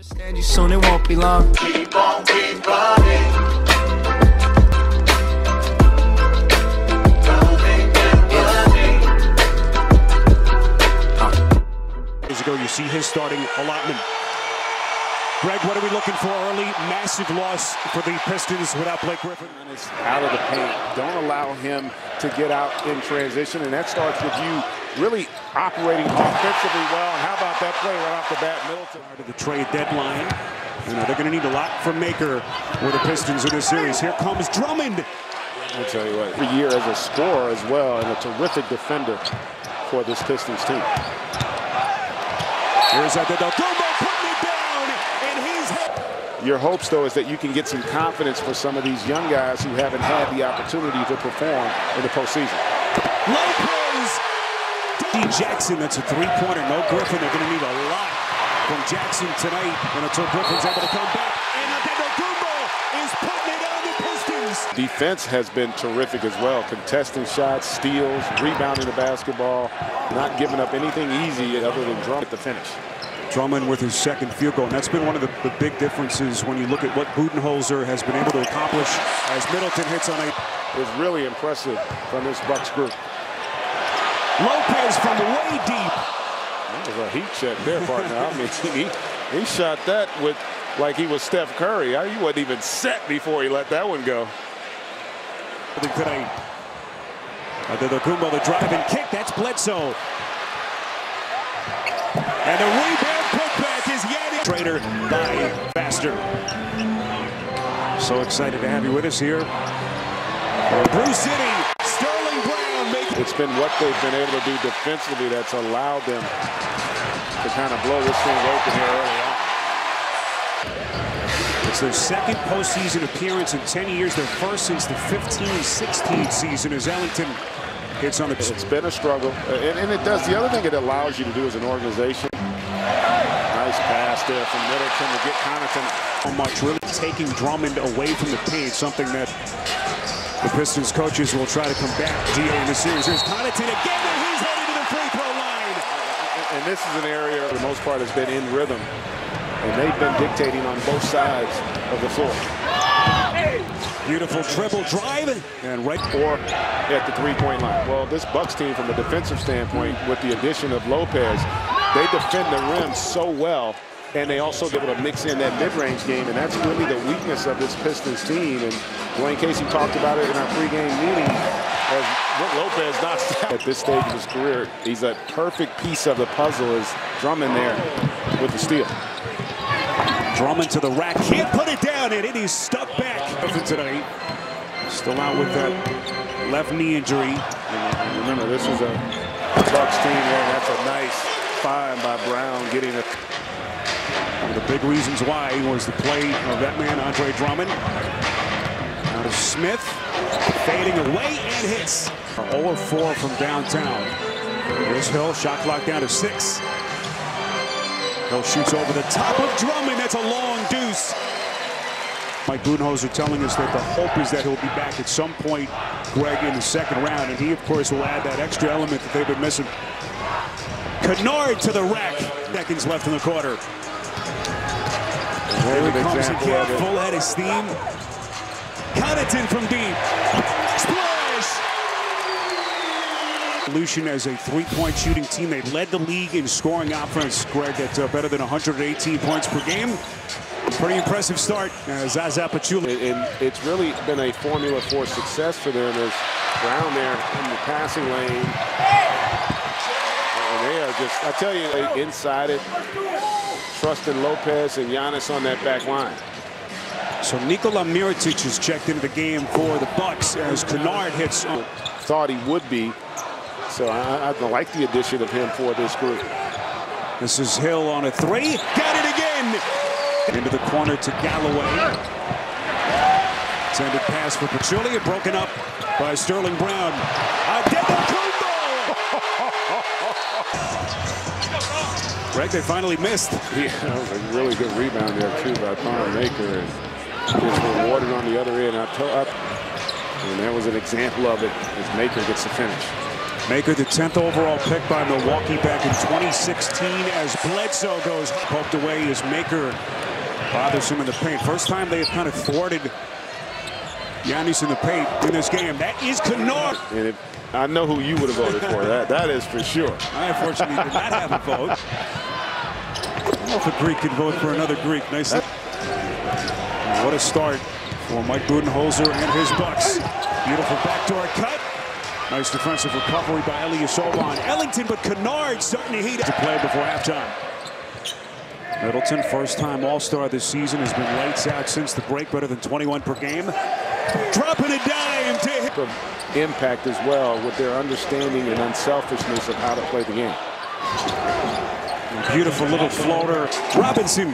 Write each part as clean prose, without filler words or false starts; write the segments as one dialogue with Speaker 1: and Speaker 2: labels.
Speaker 1: Understand you soon, it won't be long.
Speaker 2: Keep on, keep running.
Speaker 3: Years ago, you see his starting allotment. Greg, what are we looking for early? Massive loss for the Pistons without Blake Griffin.
Speaker 4: Out of the paint. Don't allow him to get out in transition, and that starts with you really operating offensively well. And how about that play right off the bat, Middleton?
Speaker 3: To the trade deadline. You know, they're going to need a lot from Maker with the Pistons in this series. Here comes Drummond.
Speaker 4: I'll tell you what, every year as a scorer as well, and a terrific defender for this Pistons team.
Speaker 3: Here's Antetokounmpo putting it down, and he's hit.
Speaker 4: Your hopes, though, is that you can get some confidence for some of these young guys who haven't had the opportunity to perform in the postseason.
Speaker 3: Lopez! D. Jackson, that's a three-pointer. No Griffin. They're going to need a lot from Jackson tonight, and until Griffin's able to come back. And Antetokounmpo is putting it on the Pistons.
Speaker 4: Defense has been terrific as well. Contesting shots, steals, rebounding the basketball, not giving up anything easy other than Drummond at the finish.
Speaker 3: Drummond with his second field goal, and that's been one of the big differences when you look at what Budenholzer has been able to accomplish as Middleton hits on a...
Speaker 4: It's really impressive from this Bucks group.
Speaker 3: Lopez from way deep.
Speaker 4: That was a heat check there, partner. I mean, he shot that with like he was Steph Curry. He wasn't even set before he let that one go.
Speaker 3: Today, Antetokounmpo, the drive and kick. That's Bledsoe. And the rebound putback is Yannick. Trader by faster. So excited to have you with us here. Bruce City, Sterling Brown.
Speaker 4: It's been what they've been able to do defensively that's allowed them to kind of blow this thing open here early on.
Speaker 3: It's their second postseason appearance in 10 years. Their first since the 15-16 season as Ellington hits on the...
Speaker 4: It's been a struggle, and it does. The other thing it allows you to do as an organization. Nice pass there from Middleton to get Connaughton.
Speaker 3: So much really taking Drummond away from the paint, something that the Pistons coaches will try to combat in the series. Here's Connaughton again, and he's headed to the free throw line.
Speaker 4: And this is an area, for the most part, has been in rhythm. And they've been dictating on both sides of the floor.
Speaker 3: Beautiful dribble drive, and right
Speaker 4: or at the three-point line. Well, this Bucks team, from a defensive standpoint, with the addition of Lopez, they defend the rim so well, and they also be able to mix in that mid-range game, and that's really the weakness of this Pistons team. And Dwayne Casey talked about it in our pregame meeting. As Lopez knocks out at this stage of his career, he's a perfect piece of the puzzle. Is Drummond there with the steal?
Speaker 3: Drummond to the rack, can't put it down, and it is stuck back. Today, still out with that left knee injury.
Speaker 4: And remember, this is a Bucks team, and that's a nice find by Brown getting it.
Speaker 3: One of the big reasons why was the play of that man, Andre Drummond. Out of Smith, fading away and hits. 0-4 from downtown. Here's Hill, shot clock down to 6. Hill shoots over the top of Drummond. That's a long deuce. Mike Budenholzer telling us that the hope is that he'll be back at some point, Greg, in the second round. And he, of course, will add that extra element that they've been missing. Kennard to the rack. Seconds left in the quarter. Here he comes again, full head of steam. Connaughton from deep. Splash! Evolution as a three-point shooting team. They led the league in scoring offense, Greg, at better than 118 points per game. Pretty impressive start, Zaza Pachulia.
Speaker 4: And it's really been a formula for success for them as Brown there in the passing lane. And they are just, I tell you, inside it, trusting Lopez and Giannis on that back line.
Speaker 3: So Nikola Mirotic has checked into the game for the Bucks as Kennard hits.
Speaker 4: Thought he would be. So I like the addition of him for this group.
Speaker 3: This is Hill on a three. Got it again! Into the corner to Galloway. Intended pass for Pachulia, broken up by Sterling Brown. Antetokounmpo! Greg, they finally missed.
Speaker 4: Yeah, that was a really good rebound there, too, by Thon Maker. And gets rewarded on the other end. And that was an example of it as Maker gets the finish.
Speaker 3: Maker, the 10th overall pick by Milwaukee back in 2016 as Bledsoe goes poked away as Maker bothers him in the paint. First time they have kind of thwarted Giannis in the paint in this game. That is Kennard.
Speaker 4: And I know who you would have voted for. That is for sure.
Speaker 3: I unfortunately did not have a vote. I don't know if a Greek could vote for another Greek. Nice. What a start for Mike Budenholzer and his Bucks. Beautiful backdoor cut. Nice defensive recovery by Ilyasova on Ellington, but Kennard starting to heat it to play before halftime. Middleton, first-time All-Star this season, has been lights out since the break, better than 21 per game. Dropping a dime to hit.
Speaker 4: Impact as well with their understanding and unselfishness of how to play the game.
Speaker 3: Beautiful little floater. Robinson,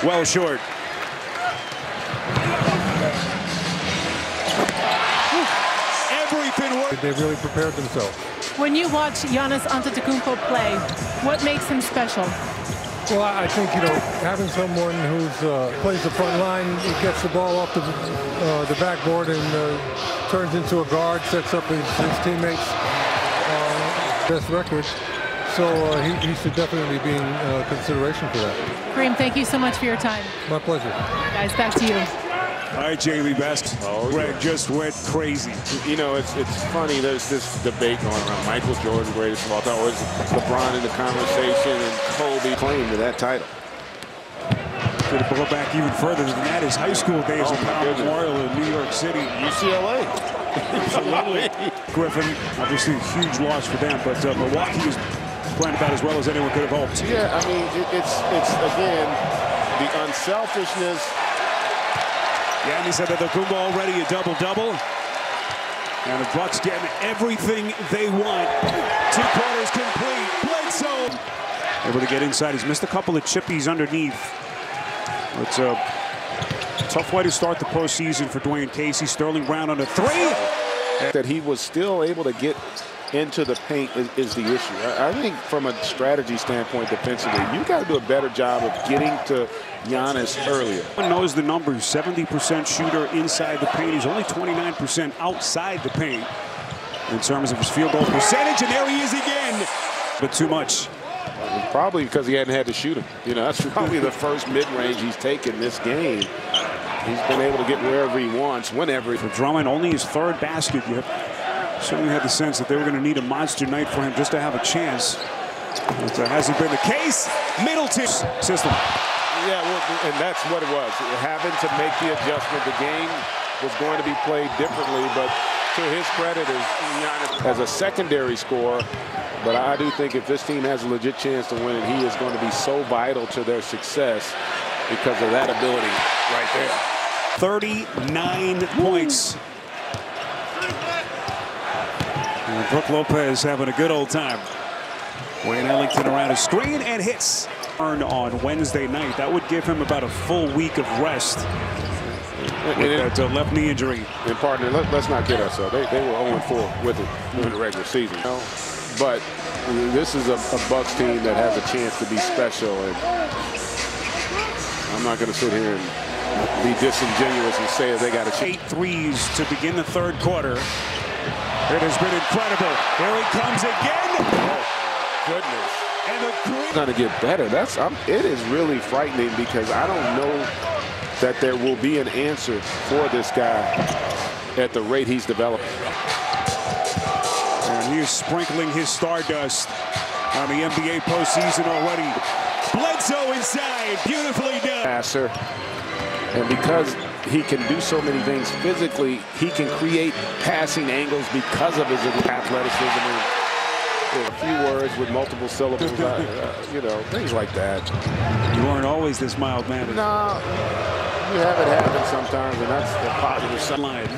Speaker 3: well short. Everything worked.
Speaker 5: They really prepared themselves.
Speaker 6: When you watch Giannis Antetokounmpo play, what makes him special?
Speaker 5: Well, I think, you know, having someone who's plays the front line, he gets the ball off the backboard and turns into a guard, sets up his teammates' best record. So he should definitely be in consideration for that.
Speaker 6: Kareem, thank you so much for your time.
Speaker 5: My pleasure.
Speaker 6: Guys, back to you.
Speaker 3: All right, Jamie Best. Greg just went crazy.
Speaker 4: You know, it's funny. There's this debate going around. Michael Jordan, greatest of all time. Always LeBron in the conversation, and Kobe claim to that title.
Speaker 3: Could go back even further than that. His high school days at Power Memorial in New York City.
Speaker 4: UCLA.
Speaker 3: Absolutely. Griffin, obviously a huge loss for them, but Milwaukee is playing about as well as anyone could have hoped.
Speaker 4: Yeah, I mean, it's again, the unselfishness.
Speaker 3: Giannis said that the Kumba already a double-double. And the Bucks getting everything they want. 2 quarters complete. Bledsoe able to get inside. He's missed a couple of chippies underneath. It's a tough way to start the postseason for Dwayne Casey. Sterling Brown on a 3.
Speaker 4: That he was still able to get into the paint is the issue. I think from a strategy standpoint defensively, you got to do a better job of getting to Giannis earlier.
Speaker 3: Everyone knows the numbers. 70% shooter inside the paint. He's only 29% outside the paint in terms of his field goal percentage. And there he is again. But too much.
Speaker 4: Probably because he hadn't had to shoot him. You know, that's probably the first mid-range he's taken this game. He's been able to get wherever he wants, whenever.
Speaker 3: For Drummond, only his 3rd basket. You certainly had the sense that they were going to need a monster night for him just to have a chance. But that hasn't been the case. Middleton system.
Speaker 4: Yeah, well, and that's what it was. Having to make the adjustment. The game was going to be played differently, but to his credit, as a secondary scorer. But I do think if this team has a legit chance to win, he is going to be so vital to their success because of that ability right there.
Speaker 3: 39 points. And Brook Lopez having a good old time. Wayne Ellington around a screen and hits. On Wednesday night. That would give him about a full week of rest with that left knee injury.
Speaker 4: And partner, let's not kid ourselves. They were 0-4 with it in the regular season. You know? But this is a Bucks team that has a chance to be special. And I'm not going to sit here and be disingenuous and say that they got a chance.
Speaker 3: 8 threes to begin the 3rd quarter. It has been incredible. Here he comes again.
Speaker 4: Oh, goodness.
Speaker 3: And the
Speaker 4: going to get better. It is really frightening because I don't know that there will be an answer for this guy at the rate he's developing.
Speaker 3: And he is sprinkling his stardust on the NBA postseason already. Bledsoe inside, beautifully done.
Speaker 4: Passer, and because he can do so many things physically, he can create passing angles because of his athleticism. A few words with multiple syllables, you know, things like that.
Speaker 3: You weren't always this mild-mannered.
Speaker 4: No, you have it happen sometimes, and that's the positive side.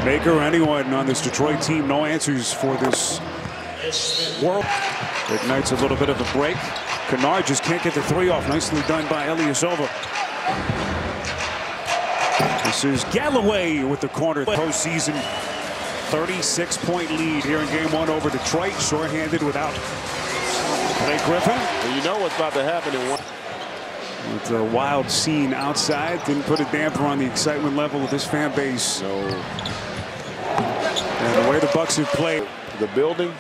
Speaker 3: Baker or anyone on this Detroit team, no answers for this world. Ignites a little bit of a break. Kennard just can't get the 3 off. Nicely done by Ilyasova. This is Galloway with the corner. Postseason 36-point lead here in game 1 over Detroit. Shorthanded without Blake Griffin.
Speaker 4: And you know what's about to happen in one.
Speaker 3: It's a wild scene outside. Didn't put a damper on the excitement level of this fan base.
Speaker 4: No.
Speaker 3: And the way the Bucks have played.
Speaker 4: The building,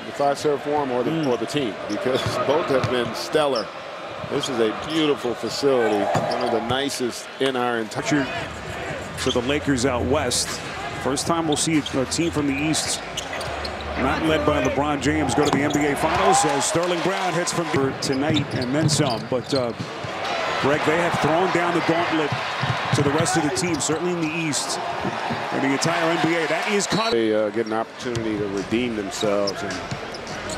Speaker 4: the Fiserv Forum, or the team, because both have been stellar. This is a beautiful facility, one of the nicest in our entire.
Speaker 3: For the Lakers out west, first time we'll see a team from the East, not led by LeBron James, go to the NBA Finals as Sterling Brown hits from tonight and then some. But Greg, they have thrown down the gauntlet to the rest of the team, certainly in the East and the entire NBA. That is cut.
Speaker 4: They get an opportunity to redeem themselves and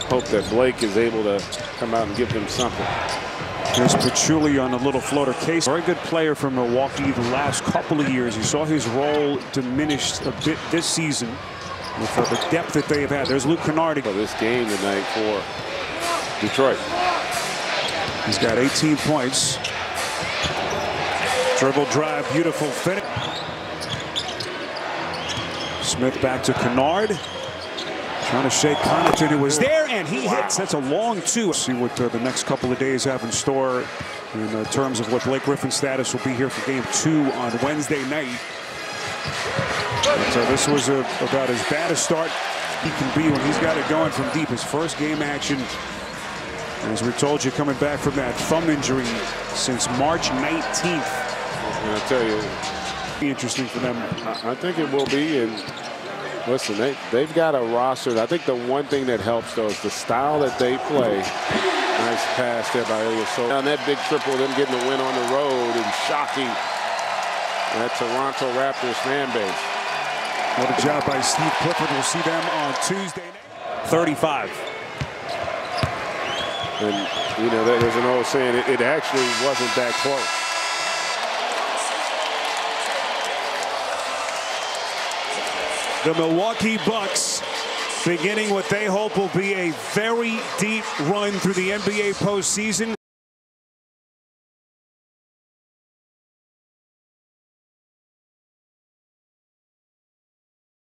Speaker 4: hope that Blake is able to come out and give them something.
Speaker 3: There's Patchouli on the little floater case. Very good player from Milwaukee the last couple of years. You saw his role diminished a bit this season with the depth that they have had. There's Luke Kennard.
Speaker 4: For this game tonight for Detroit.
Speaker 3: He's got 18 points. Dribble drive, beautiful finish. Smith back to Kennard. Trying to shake Connaughton, who was there, and he hits. That's a long two. See what the next couple of days have in store in terms of what Blake Griffin's status will be here for Game 2 on Wednesday night. So this was about as bad a start he can be when he's got it going from deep. His first game action, as we told you, coming back from that thumb injury since March 19th.
Speaker 4: And I tell you,
Speaker 3: be interesting for them.
Speaker 4: I think it will be. And listen, they've got a roster. I think the one thing that helps, though, is the style that they play. Nice pass there by Ilya. So on that big triple, them getting the win on the road and shocking that Toronto Raptors fan base.
Speaker 3: What a job by Steve Clifford. We'll see them on Tuesday night. 35.
Speaker 4: And, you know, there's an old saying, it actually wasn't that close.
Speaker 3: The Milwaukee Bucks beginning what they hope will be a very deep run through the NBA postseason.